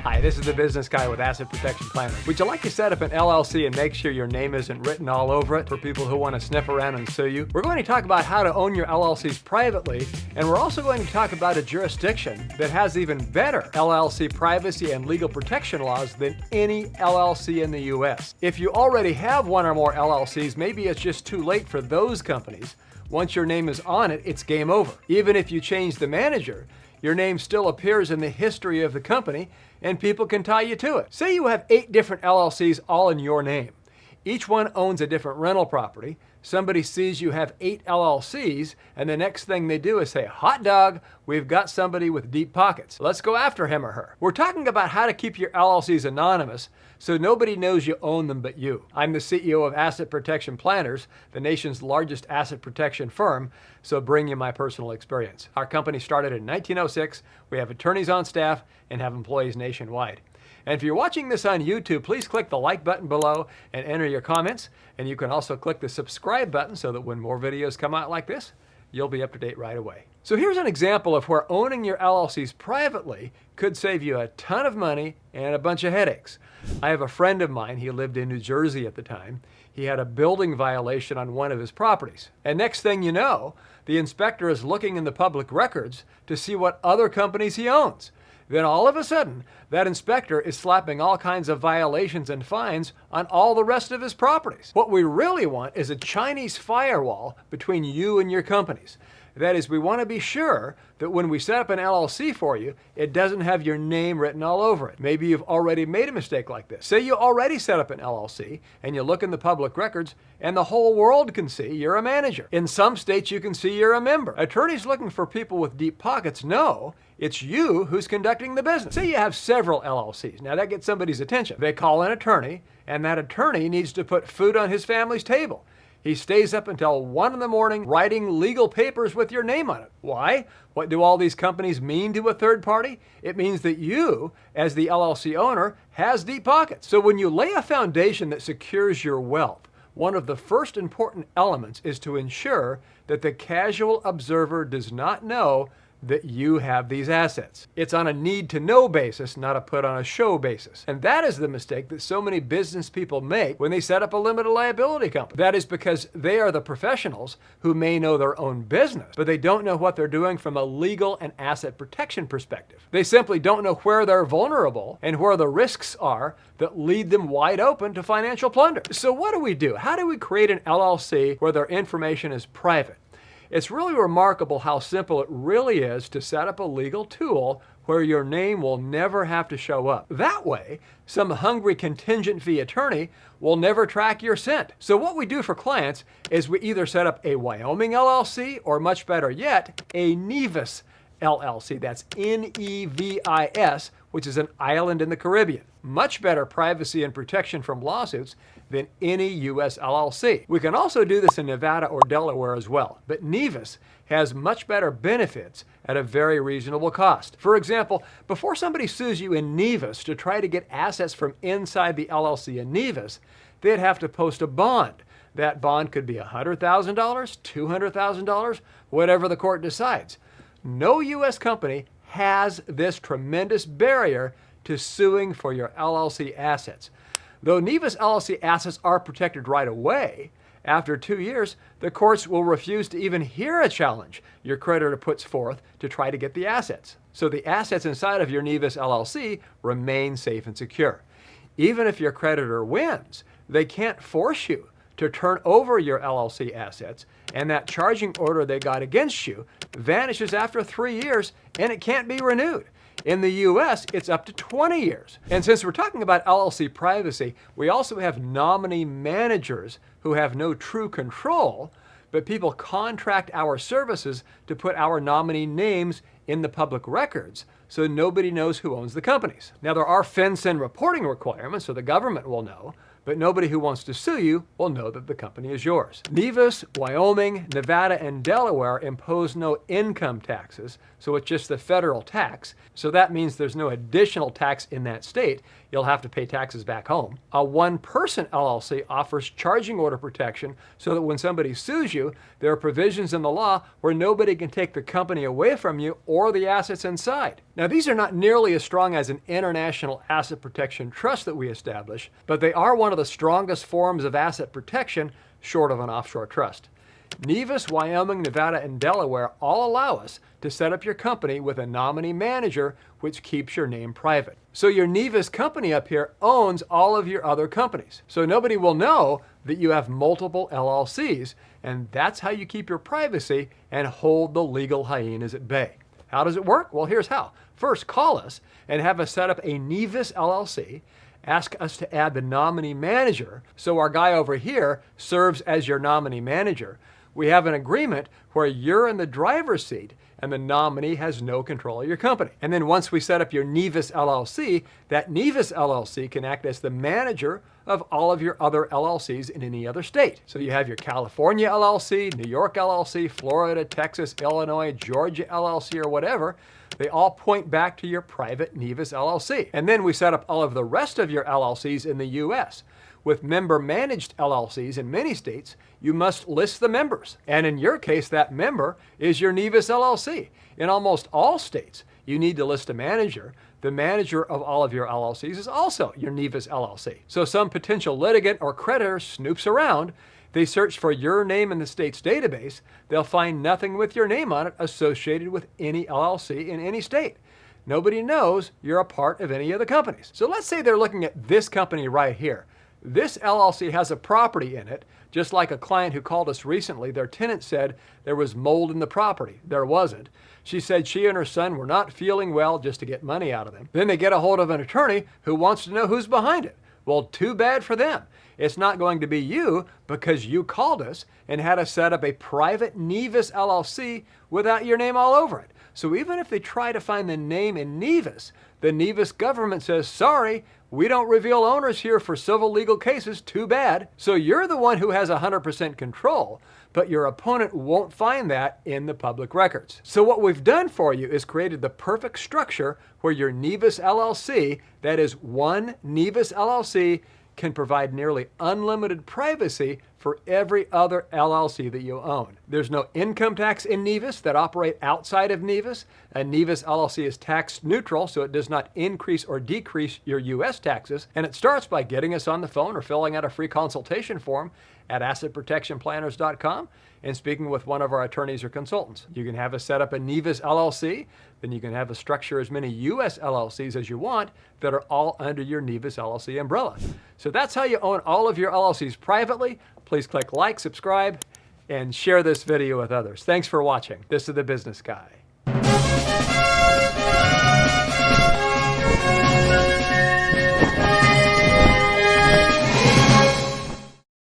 Hi, this is the business guy with Asset Protection Planners. Would you like to set up an LLC and make sure your name isn't written all over it for people who want to sniff around and sue you? We're going to talk about how to own your LLCs privately, and we're also going to talk about a jurisdiction that has even better LLC privacy and legal protection laws than any LLC in the US. If you already have one or more LLCs, maybe it's just too late for those companies. Once your name is on it, it's game over. Even if you change the manager, your name still appears in the history of the company and people can tie you to it. Say you have 8 different LLCs all in your name. Each one owns a different rental property. Somebody sees you have 8 LLCs and the next thing they do is say, hot dog, we've got somebody with deep pockets. Let's go after him or her. We're talking about how to keep your LLCs anonymous so nobody knows you own them but you. I'm the CEO of Asset Protection Planners, the nation's largest asset protection firm, so bring you my personal experience. Our company started in 1906. We have attorneys on staff and have employees nationwide. And if you're watching this on YouTube, please click the like button below and enter your comments. And you can also click the subscribe button so that when more videos come out like this, you'll be up to date right away. So here's an example of where owning your LLCs privately could save you a ton of money and a bunch of headaches. I have a friend of mine, he lived in New Jersey at the time. He had a building violation on one of his properties. And next thing you know, the inspector is looking in the public records to see what other companies he owns. Then all of a sudden, that inspector is slapping all kinds of violations and fines on all the rest of his properties. What we really want is a Chinese firewall between you and your companies. That is, we want to be sure that when we set up an LLC for you, it doesn't have your name written all over it. Maybe you've already made a mistake like this. Say you already set up an LLC and you look in the public records and the whole world can see you're a manager. In some states, you can see you're a member. Attorneys looking for people with deep pockets know it's you who's conducting the business. Say you have several LLCs. Now that gets somebody's attention. They call an attorney and that attorney needs to put food on his family's table. He stays up until 1 in the morning writing legal papers with your name on it. Why? What do all these companies mean to a third party? It means that you, as the LLC owner, has deep pockets. So when you lay a foundation that secures your wealth, one of the first important elements is to ensure that the casual observer does not know that you have these assets. It's on a need-to-know basis, not a put-on-a-show basis. And that is the mistake that so many business people make when they set up a limited liability company. That is because they are the professionals who may know their own business, but they don't know what they're doing from a legal and asset protection perspective. They simply don't know where they're vulnerable and where the risks are that lead them wide open to financial plunder. So what do? How do we create an LLC where their information is private? It's really remarkable how simple it really is to set up a legal tool where your name will never have to show up. That way, some hungry contingent fee attorney will never track your scent. So what we do for clients is we either set up a Wyoming LLC or, much better yet, a Nevis LLC. That's N-E-V-I-S, which is an island in the Caribbean. Much better privacy and protection from lawsuits than any US LLC. We can also do this in Nevada or Delaware as well, but Nevis has much better benefits at a very reasonable cost. For example, before somebody sues you in Nevis to try to get assets from inside the LLC in Nevis, they'd have to post a bond. That bond could be $100,000, $200,000, whatever the court decides. No US company has this tremendous barrier to suing for your LLC assets. Though Nevis LLC assets are protected right away, after 2 years, the courts will refuse to even hear a challenge your creditor puts forth to try to get the assets. So the assets inside of your Nevis LLC remain safe and secure. Even if your creditor wins, they can't force you to turn over your LLC assets, and that charging order they got against you vanishes after 3 years and it can't be renewed. In the US, it's up to 20 years. And since we're talking about LLC privacy, we also have nominee managers who have no true control, but people contract our services to put our nominee names in the public records so nobody knows who owns the companies. Now, there are FinCEN reporting requirements, so the government will know, but nobody who wants to sue you will know that the company is yours. Nevis, Wyoming, Nevada, and Delaware impose no income taxes, so it's just the federal tax. So that means there's no additional tax in that state. You'll have to pay taxes back home. A one-person LLC offers charging order protection so that when somebody sues you, there are provisions in the law where nobody can take the company away from you or the assets inside. Now, these are not nearly as strong as an international asset protection trust that we establish, but they are one of the strongest forms of asset protection short of an offshore trust. Nevis, Wyoming, Nevada, and Delaware all allow us to set up your company with a nominee manager, which keeps your name private. So your Nevis company up here owns all of your other companies. So nobody will know that you have multiple LLCs, and that's how you keep your privacy and hold the legal hyenas at bay. How does it work? Well, here's how. First, call us and have us set up a Nevis LLC. Ask us to add the nominee manager, so our guy over here serves as your nominee manager. We have an agreement where you're in the driver's seat and the nominee has no control of your company. And then once we set up your Nevis LLC, that Nevis LLC can act as the manager of all of your other LLCs in any other state. So you have your California LLC, New York LLC, Florida, Texas, Illinois, Georgia LLC, or whatever. They all point back to your private Nevis LLC. And then we set up all of the rest of your LLCs in the US. With member-managed LLCs in many states, you must list the members. And in your case, that member is your Nevis LLC. In almost all states, you need to list a manager. The manager of all of your LLCs is also your Nevis LLC. So some potential litigant or creditor snoops around. They search for your name in the state's database. They'll find nothing with your name on it associated with any LLC in any state. Nobody knows you're a part of any of the companies. So let's say they're looking at this company right here. This LLC has a property in it, just like a client who called us recently. Their tenant said there was mold in the property. There wasn't. She said she and her son were not feeling well just to get money out of them. Then they get a hold of an attorney who wants to know who's behind it. Well, too bad for them. It's not going to be you because you called us and had us set up a private Nevis LLC without your name all over it. So even if they try to find the name in Nevis, the Nevis government says, sorry, we don't reveal owners here for civil legal cases, too bad. So you're the one who has 100% control, but your opponent won't find that in the public records. So what we've done for you is created the perfect structure where your Nevis LLC, that is one Nevis LLC, can provide nearly unlimited privacy for every other LLC that you own. There's no income tax in Nevis that operate outside of Nevis. A Nevis LLC is tax neutral, so it does not increase or decrease your U.S. taxes. And it starts by getting us on the phone or filling out a free consultation form at assetprotectionplanners.com and speaking with one of our attorneys or consultants. You can have us set up a Nevis LLC, then you can have us structure as many U.S. LLCs as you want that are all under your Nevis LLC umbrella. So that's how you own all of your LLCs privately. Please click like, subscribe, and share this video with others. Thanks for watching. This is The Business Guy.